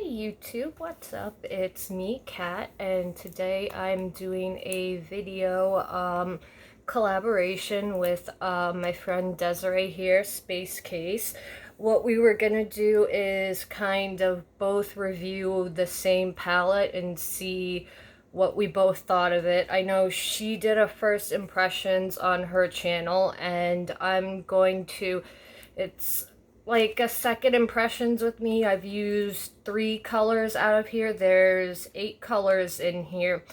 YouTube, what's up? It's me, Kat, and today I'm doing a video collaboration with my friend Desiree here, SpaceCase. What we were gonna do is kind of both review the same palette and see what we both thought of it. I know she did a first impressions on her channel, and I'm going to, it's like a second impressions with me. I've used 3 colors out of here. There's 8 colors in here,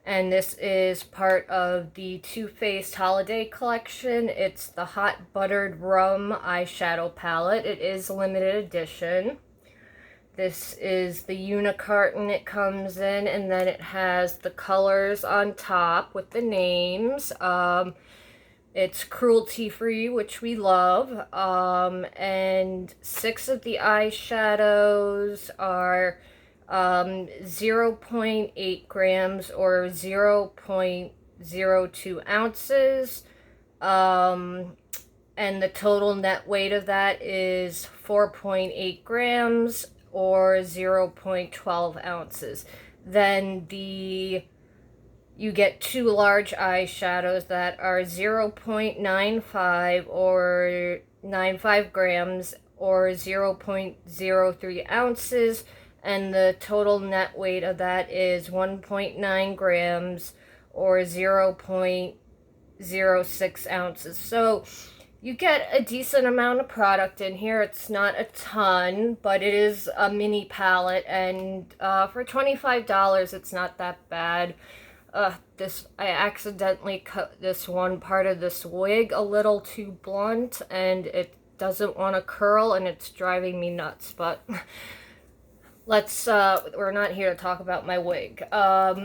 and this is part of the Too Faced holiday collection. It's the Hot Buttered Rum eyeshadow palette. It is limited edition. This is the unicarton it comes in, and then it has the colors on top with the names. It's cruelty-free, which we love, and 6 of the eyeshadows are 0.8 grams or 0.02 ounces, and the total net weight of that is 4.8 grams or 0.12 ounces. Then you get 2 large eyeshadows that are 0.95 or 95 grams or 0.03 ounces, and the total net weight of that is 1.9 grams or 0.06 ounces. So you get a decent amount of product in here. It's not a ton, but it is a mini palette, and for $25 it's not that bad. I accidentally cut this one part of this wig a little too blunt, and it doesn't want to curl, and it's driving me nuts, but we're not here to talk about my wig.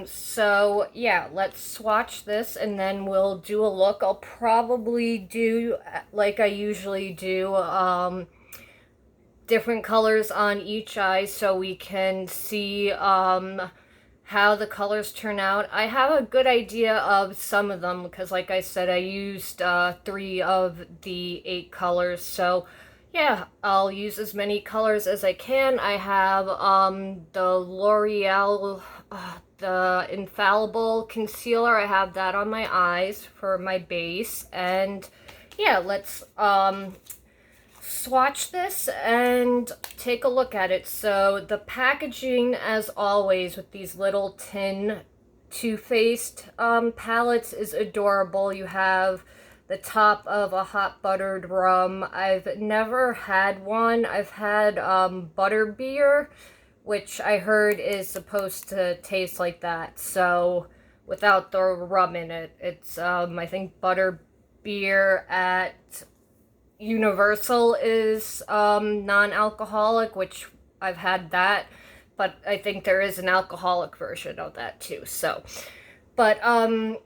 So yeah, let's swatch this, and then we'll do a look. I'll probably do, like I usually do, different colors on each eye so we can see, how the colors turn out. I have a good idea of some of them because, like I said, I used 3 of the 8 colors. So yeah, I'll use as many colors as I can. I have the L'Oreal, the Infallible Concealer. I have that on my eyes for my base. And yeah, let's swatch this and take a look at it. So the packaging, as always with these little tin Too Faced palettes, is adorable. You have the top of a hot buttered rum. I've never had one. I've had butter beer, which I heard is supposed to taste like that, so without the rum in it. It's I think butter beer at Universal is non-alcoholic, which I've had that, but I think there is an alcoholic version of that too. So, but and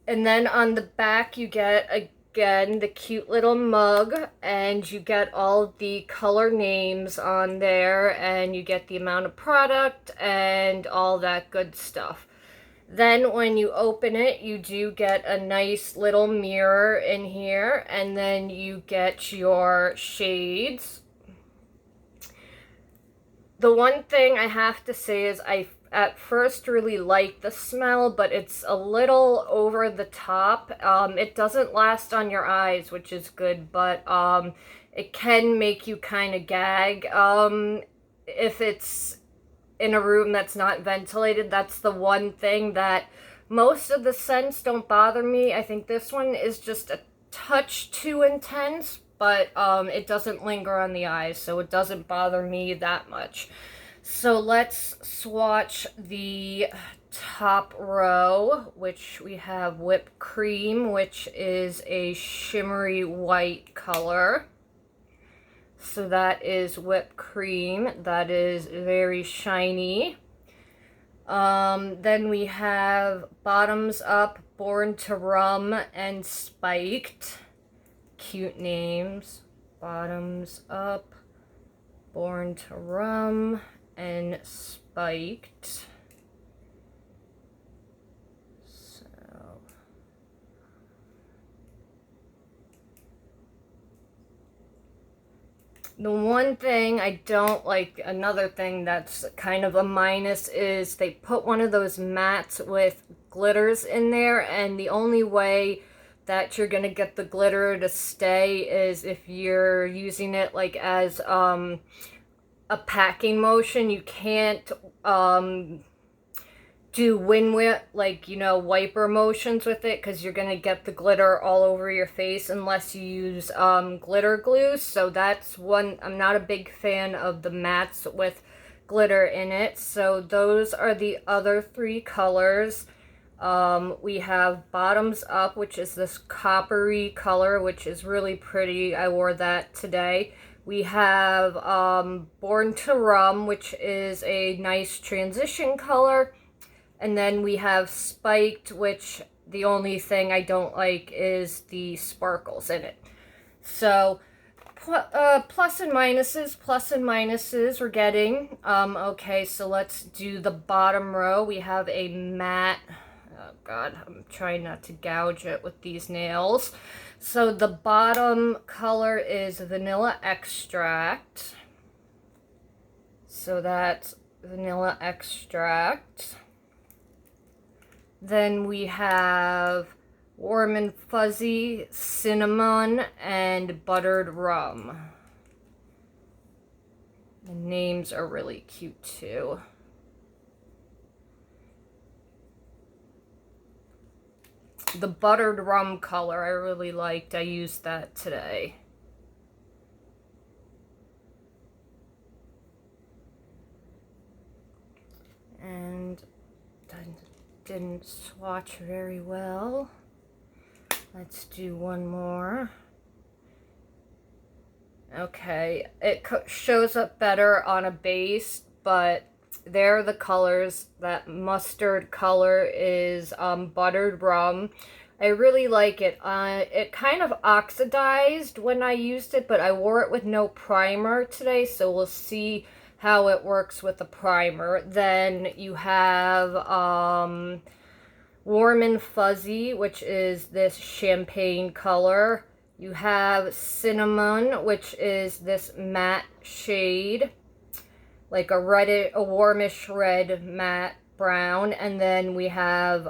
then on the back you get again the cute little mug, and you get all the color names on there, and you get the amount of product and all that good stuff. Then when you open it, you do get a nice little mirror in here, and then you get your shades. The one thing I have to say is I at first really like the smell, but it's a little over the top. It doesn't last on your eyes, which is good, but it can make you kind of gag if it's in a room that's not ventilated. That's the one thing. That most of the scents don't bother me. I think this one is just a touch too intense, but it doesn't linger on the eyes, so it doesn't bother me that much. So let's swatch the top row, which we have Whipped Cream, which is a shimmery white color. So that is Whipped Cream. That is very shiny. Then we have Bottoms Up, Born to Rum, and Spiked. Cute names. Bottoms Up, Born to Rum, and Spiked. The one thing I don't like, another thing that's kind of a minus, is they put one of those mats with glitters in there, and the only way that you're gonna get the glitter to stay is if you're using it like as a packing motion. You can't do like, you know, wiper motions with it, because you're gonna get the glitter all over your face unless you use glitter glue. So that's one. I'm not a big fan of the mats with glitter in it. So those are the other three colors. We have Bottoms Up, which is this coppery color, which is really pretty. I wore that today. We have Born to Rum, which is a nice transition color. And then we have Spiked, which the only thing I don't like is the sparkles in it. So, plus and minuses we're getting. Okay, so let's do the bottom row. We have a matte. Oh God, I'm trying not to gouge it with these nails. So the bottom color is Vanilla Extract. So that's Vanilla Extract. Then we have Warm and Fuzzy, Cinnamon, and Buttered Rum. The names are really cute too. The Buttered Rum color I really liked. I used that today. And didn't swatch very well. Let's do one more. Okay, it shows up better on a base, but there are the colors. That mustard color is Buttered Rum. I really like it. It kind of oxidized when I used it, but I wore it with no primer today, so we'll see how it works with the primer. Then you have Warm and Fuzzy, which is this champagne color. You have Cinnamon, which is this matte shade, like a warmish red matte brown. And then we have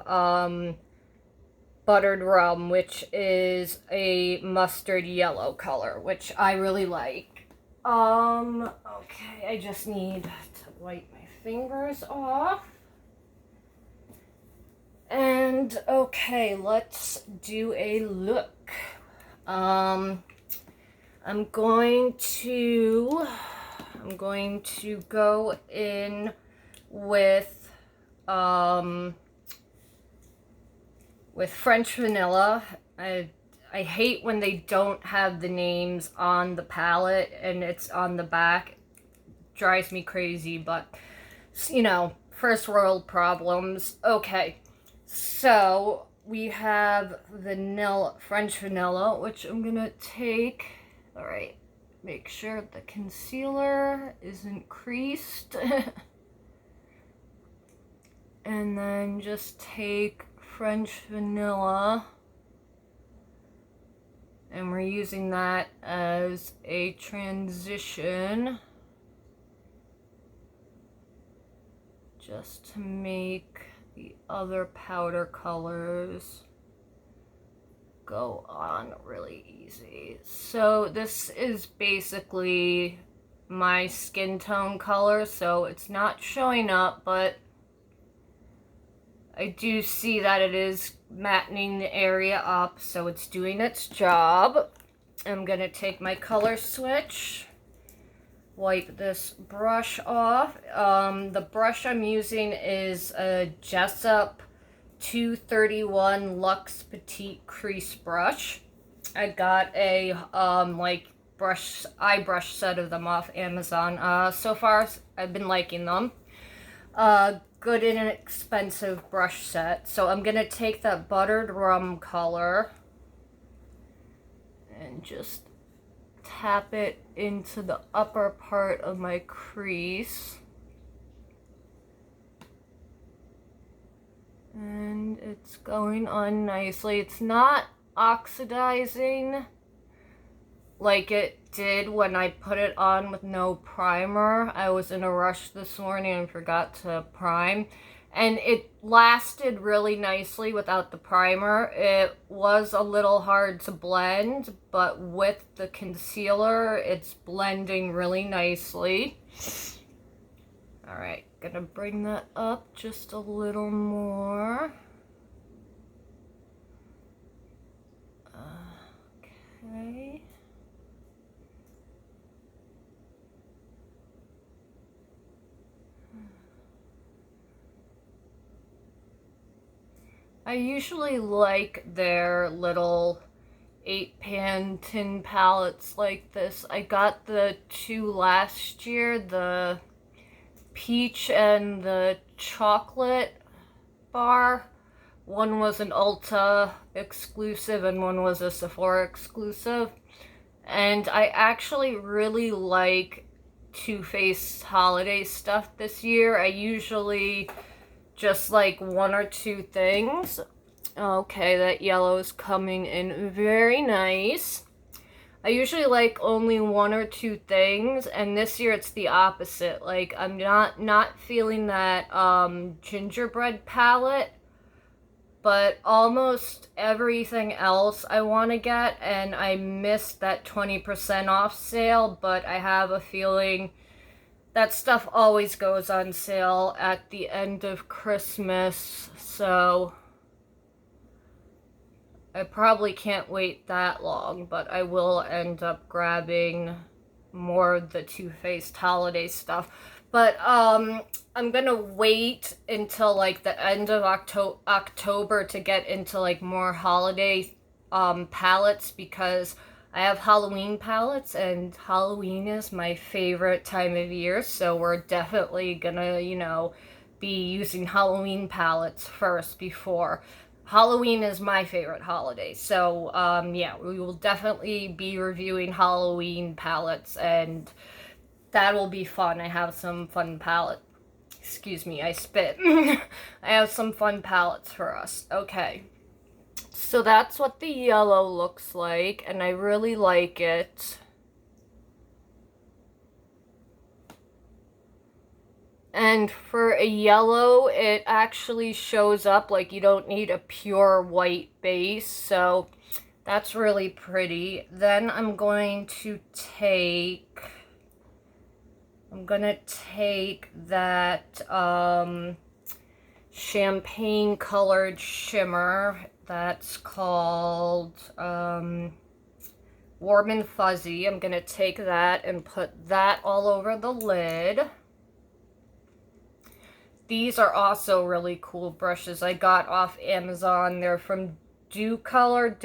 Buttered Rum, which is a mustard yellow color, which I really like. Okay, I just need to wipe my fingers off. And okay, let's do a look. I'm going to go in with French Vanilla. I hate when they don't have the names on the palette and it's on the back. It drives me crazy, but, you know, first world problems. Okay, so we have French Vanilla, which I'm gonna take. All right, make sure the concealer isn't creased. And then just take French Vanilla. And we're using that as a transition, just to make the other powder colors go on really easy. So this is basically my skin tone color, so it's not showing up, but I do see that it is mattening the area up, so it's doing its job. I'm gonna take my color switch, wipe this brush off. The brush I'm using is a Jessup 231 Luxe Petite Crease brush. I got a eye brush set of them off Amazon. So far I've been liking them. Good and inexpensive brush set. So I'm gonna take that Buttered Rum color and just tap it into the upper part of my crease. And it's going on nicely. It's not oxidizing, like it did when I put it on with no primer. I was in a rush this morning and forgot to prime. And it lasted really nicely without the primer. It was a little hard to blend, but with the concealer, it's blending really nicely. Alright, gonna bring that up just a little more. Okay. I usually like their little 8-pan tin palettes like this. I got the two last year, the peach and the chocolate bar. One was an Ulta exclusive and one was a Sephora exclusive. And I actually really like Too Faced holiday stuff this year. I usually just like one or two things. Okay, that yellow is coming in very nice. I usually like only one or two things, and this year it's the opposite. Like, I'm not feeling that gingerbread palette, but almost everything else I want to get, and I missed that 20% off sale, but I have a feeling that stuff always goes on sale at the end of Christmas, so I probably can't wait that long, but I will end up grabbing more of the Too Faced holiday stuff. But I'm gonna wait until like the end of October to get into like more holiday palettes, because I have Halloween palettes, and Halloween is my favorite time of year, so we're definitely gonna, you know, be using Halloween palettes first before. Halloween is my favorite holiday, so yeah, we will definitely be reviewing Halloween palettes, and that will be fun. I have some fun palettes. Excuse me, I spit. I have some fun palettes for us. Okay. So that's what the yellow looks like, and I really like it. And for a yellow, it actually shows up like you don't need a pure white base, so that's really pretty. Then I'm going to take that champagne colored shimmer that's called Warm and Fuzzy. I'm gonna take that and put that all over the lid. These are also really cool brushes I got off Amazon. They're from Dough Color.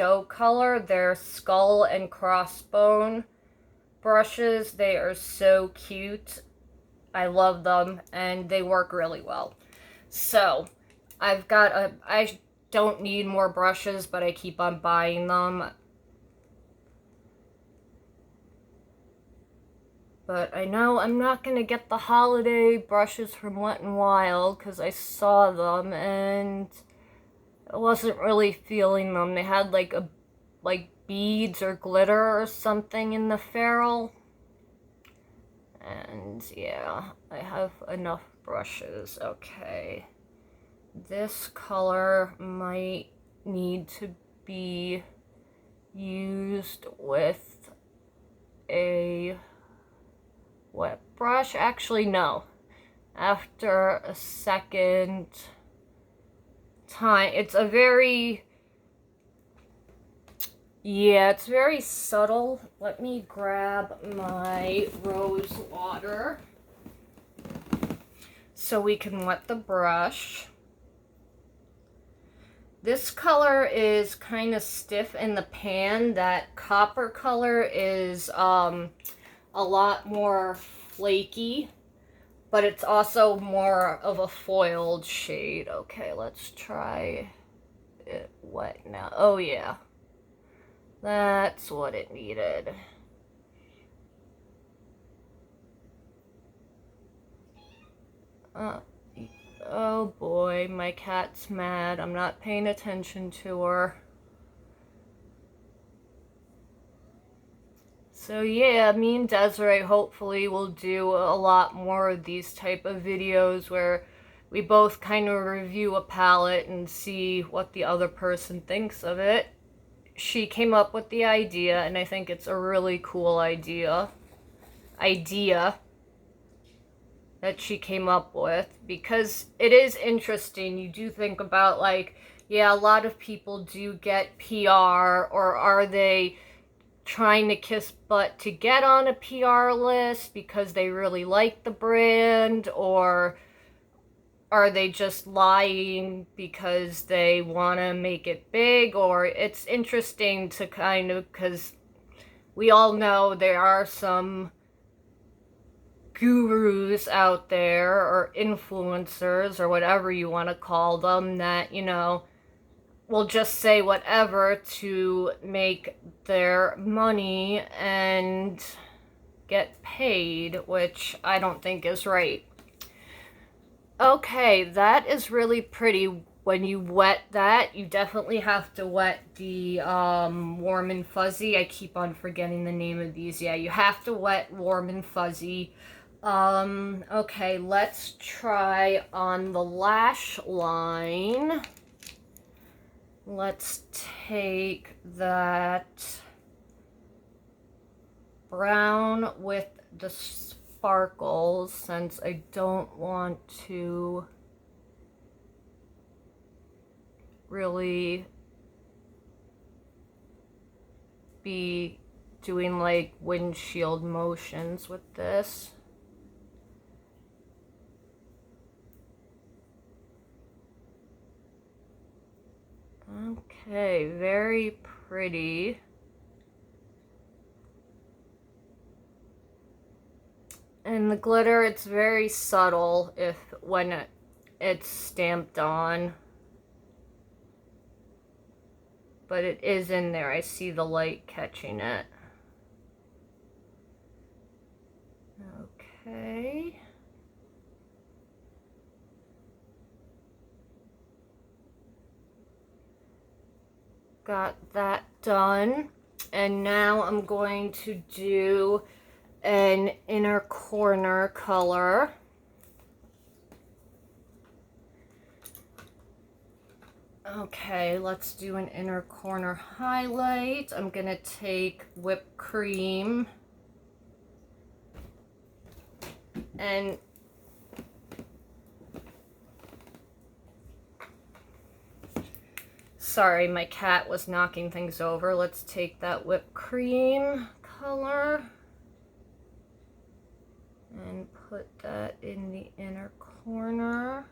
They're skull and crossbone brushes. They are so cute. I love them, and they work really well. So, I don't need more brushes, but I keep on buying them. But I know I'm not going to get the holiday brushes from Wet n Wild because I saw them and I wasn't really feeling them. They had like beads or glitter or something in the ferrule. And yeah, I have enough brushes. Okay. This color might need to be used with a wet brush. Actually, no. After a second time, it's very subtle. Let me grab my rose water so we can wet the brush. This color is kind of stiff in the pan. That copper color is a lot more flaky, but it's also more of a foiled shade. Okay, let's try it wet now. Oh yeah, that's what it needed. Oh boy, my cat's mad. I'm not paying attention to her. So yeah, me and Desiree hopefully will do a lot more of these type of videos where we both kind of review a palette and see what the other person thinks of it. She came up with the idea, and I think it's a really cool idea that she came up with, because it is interesting. You do think about, like, yeah, a lot of people do get PR, or are they trying to kiss butt to get on a PR list because they really like the brand, or are they just lying because they want to make it big? Or it's interesting to kind of, because we all know there are some gurus out there, or influencers, or whatever you want to call them, that, you know, will just say whatever to make their money and get paid, which I don't think is right. Okay, that is really pretty. When you wet that, you definitely have to wet the Warm and Fuzzy. I keep on forgetting the name of these. Yeah, you have to wet Warm and Fuzzy. Okay, let's try on the lash line. Let's take that brown with the sparkles, since I don't want to really be doing like windshield motions with this. Okay, very pretty. And the glitter, it's very subtle when it's stamped on. But it is in there. I see the light catching it. Okay. Got that done. And now I'm going to do an inner corner color. Okay, let's do an inner corner highlight. I'm gonna take whipped cream and sorry, my cat was knocking things over. Let's take that whipped cream color and put that in the inner corner.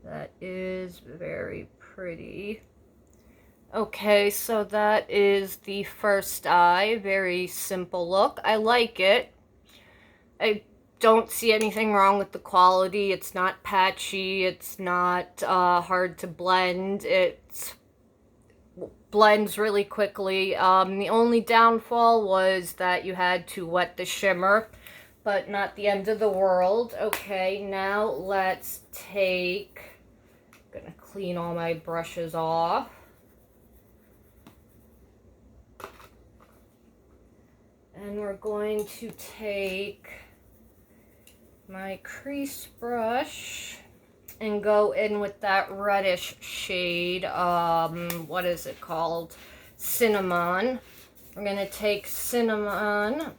That is very pretty. Okay, so that is the first eye. Very simple look. I like it. I don't see anything wrong with the quality. It's not patchy. It's not hard to blend. It blends really quickly. The only downfall was that you had to wet the shimmer, but not the end of the world. Okay, now let's take... I'm gonna clean all my brushes off. And we're going to take my crease brush and go in with that reddish shade. What is it called? Cinnamon. We're gonna take cinnamon.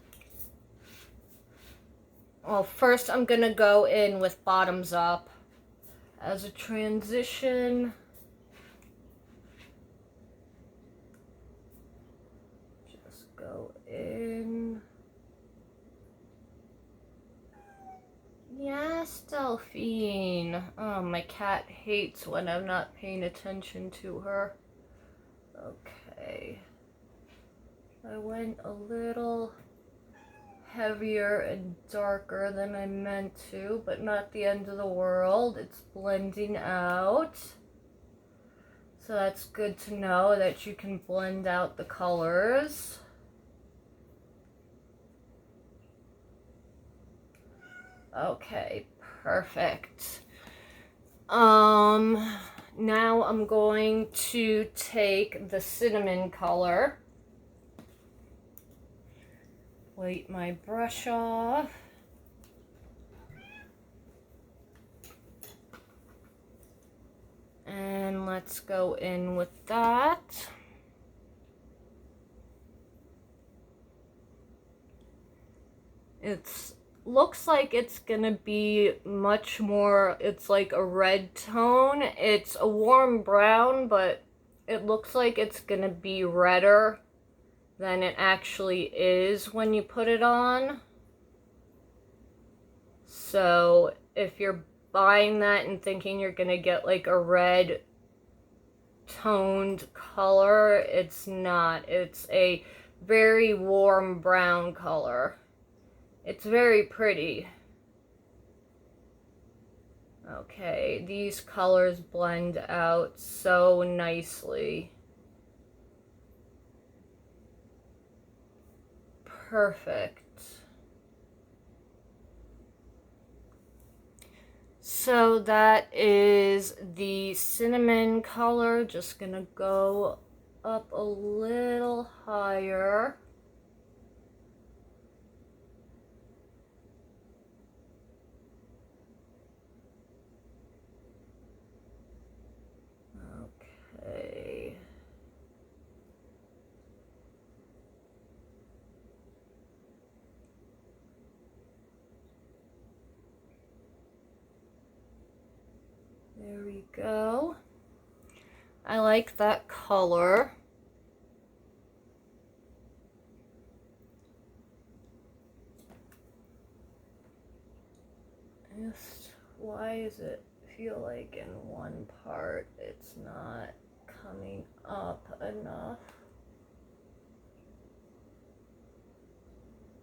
Well, first I'm gonna go in with bottoms up as a transition. Just go in. Yes, Delphine. Oh, my cat hates when I'm not paying attention to her. Okay. I went a little heavier and darker than I meant to, but not the end of the world. It's blending out. So that's good to know that you can blend out the colors. Okay, perfect. now I'm going to take the cinnamon color, wipe my brush off, and let's go in with that. It's looks like it's gonna be much more, it's like a red tone. It's a warm brown, but it looks like it's gonna be redder than it actually is when you put it on. So if you're buying that and thinking you're gonna get like a red toned color, it's not. It's a very warm brown color. It's very pretty. Okay, these colors blend out so nicely. Perfect. So that is the cinnamon color. Just gonna go up a little higher. Okay. There we go. I like that color. Just, why is it feel like in one part it's not coming up enough?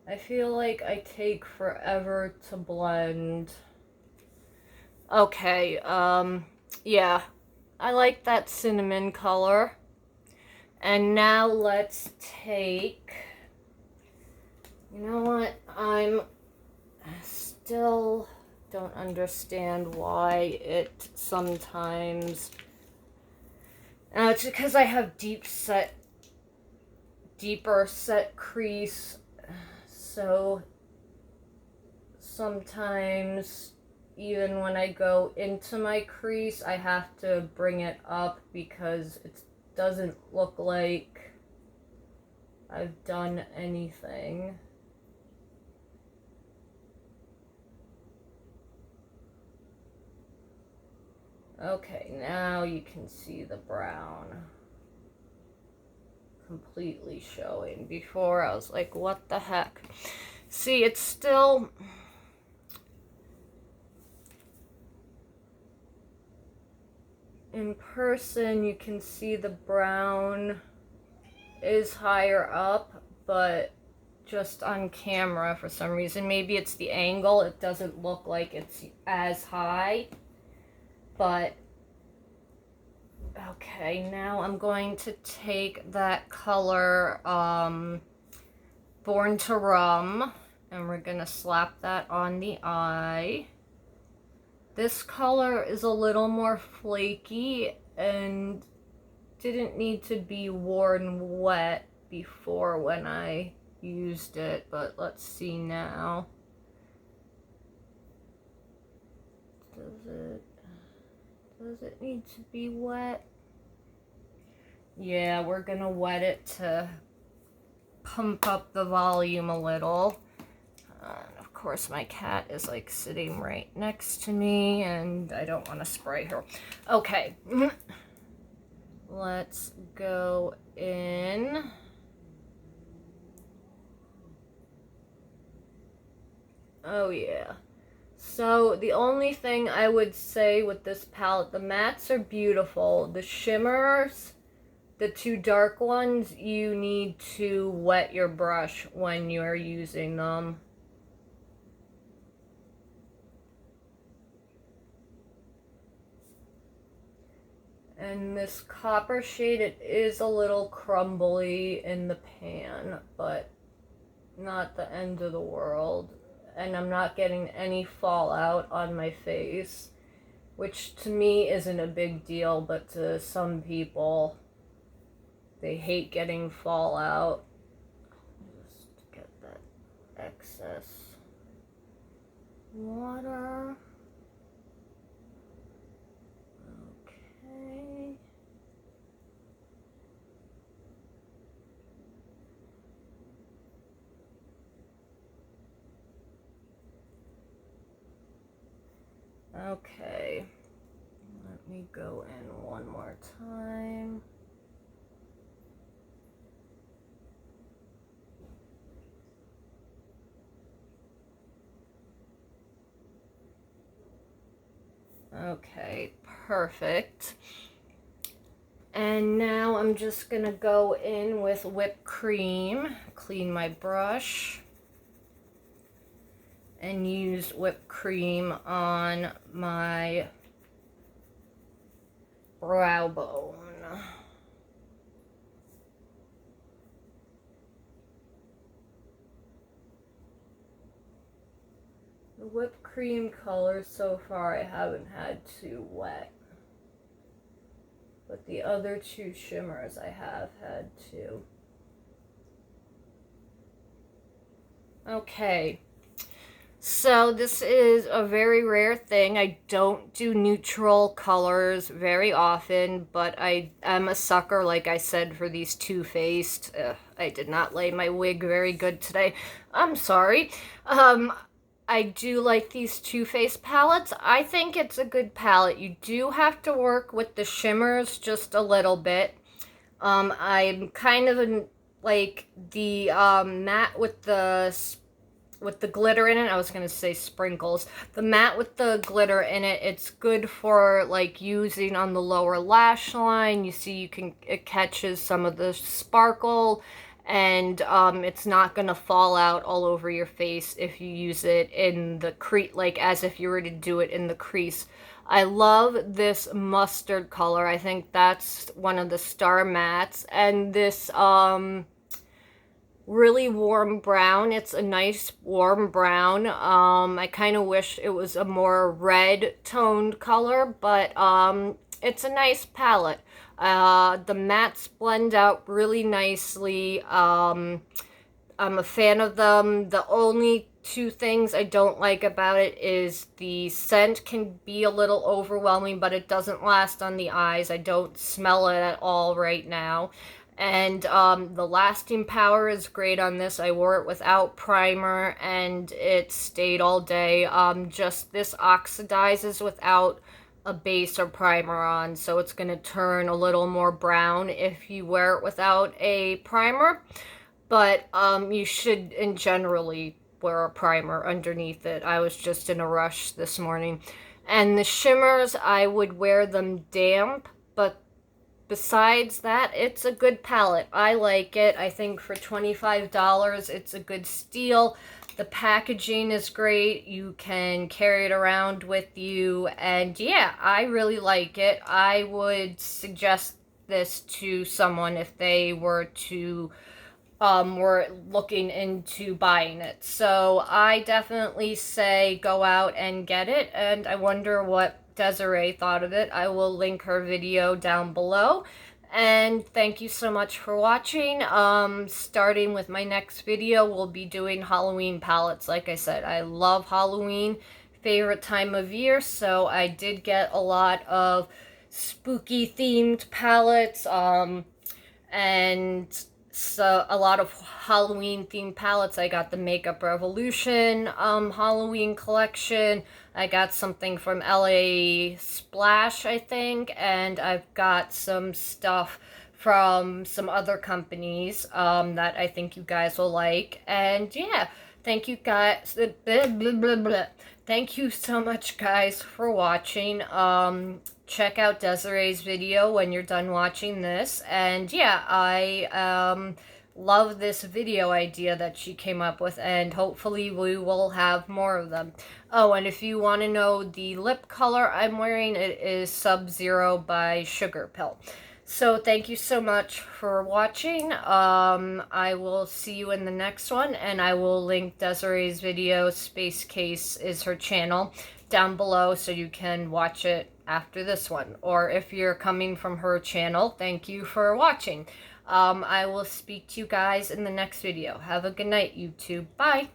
I feel like I take forever to blend. Okay, yeah, I like that cinnamon color. And now let's take, you know what, I'm still don't understand why it sometimes, it's because I have deeper set crease, so sometimes even when I go into my crease, I have to bring it up because it doesn't look like I've done anything. Okay, now you can see the brown completely showing. Before I was like, what the heck? See, it's still, in person you can see the brown is higher up, but just on camera for some reason, maybe it's the angle, it doesn't look like it's as high. But okay, now I'm going to take that color, Born to Rum, and we're gonna slap that on the eye. This color is a little more flaky and didn't need to be worn wet before when I used it, but let's see now. Does it need to be wet? Yeah, we're gonna wet it to pump up the volume a little. Of course, my cat is like sitting right next to me and I don't want to spray her. Okay, let's go in. Oh yeah. So the only thing I would say with this palette, the mattes are beautiful. The shimmers, the two dark ones, you need to wet your brush when you're using them. And this copper shade, it is a little crumbly in the pan, but not the end of the world. And I'm not getting any fallout on my face. which to me isn't a big deal, but to some people, they hate getting fallout. Just get that excess water. Okay. Okay. Let me go in one more time. Okay, perfect. And now I'm just gonna go in with whipped cream, clean my brush, and use whipped cream on my brow bone. The whipped cream color so far I haven't had too wet, but the other two shimmers I have had too. Okay, so this is a very rare thing. I don't do neutral colors very often, but I am a sucker, like I said, for these Too Faced. I did not lay my wig very good today. I'm sorry. I do like these Too Faced palettes. I think it's a good palette. You do have to work with the shimmers just a little bit. I'm kind of in, like, the matte with the glitter in it. I was gonna say sprinkles. The matte with the glitter in it, it's good for like using on the lower lash line. You see, it catches some of the sparkle, and it's not gonna fall out all over your face if you use it in the crease, like as if you were to do it in the crease. I love this mustard color. I think that's one of the star mattes, and this really warm brown. It's a nice warm brown. I kind of wish it was a more red toned color, but it's a nice palette. The mattes blend out really nicely. I'm a fan of them. The only two things I don't like about it is the scent can be a little overwhelming, but it doesn't last on the eyes. I don't smell it at all right now. And the lasting power is great on this. I wore it without primer and it stayed all day. Just this oxidizes without a base or primer on, so it's going to turn a little more brown if you wear it without a primer. But you should generally wear a primer underneath it. I was just in a rush this morning. And the shimmers, I would wear them damp, but besides that, it's a good palette. I like it. I think for $25, it's a good steal. The packaging is great. You can carry it around with you. And yeah, I really like it. I would suggest this to someone if they were looking into buying it. So I definitely say go out and get it. And I wonder what Desiree thought of it. I will link her video down below. And thank you so much for watching. Starting with my next video, we'll be doing Halloween palettes. Like I said, I love Halloween, favorite time of year, so I did get a lot of spooky themed palettes, and so a lot of Halloween themed palettes. I got the Makeup Revolution Halloween collection. I got something from LA Splash, I think, and I've got some stuff from some other companies that I think you guys will like. And yeah, thank you guys. Thank you so much, guys, for watching. Check out Desiree's video when you're done watching this. And yeah, I love this video idea that she came up with, and hopefully we will have more of them. Oh, and if you want to know the lip color I'm wearing, it is Sub-Zero by Sugar Pill. So thank you so much for watching. I will see you in the next one, and I will link Desiree's video, SpaceCase is her channel, down below so you can watch it after this one. Or if you're coming from her channel, thank you for watching. I will speak to you guys in the next video. Have a good night, YouTube. Bye.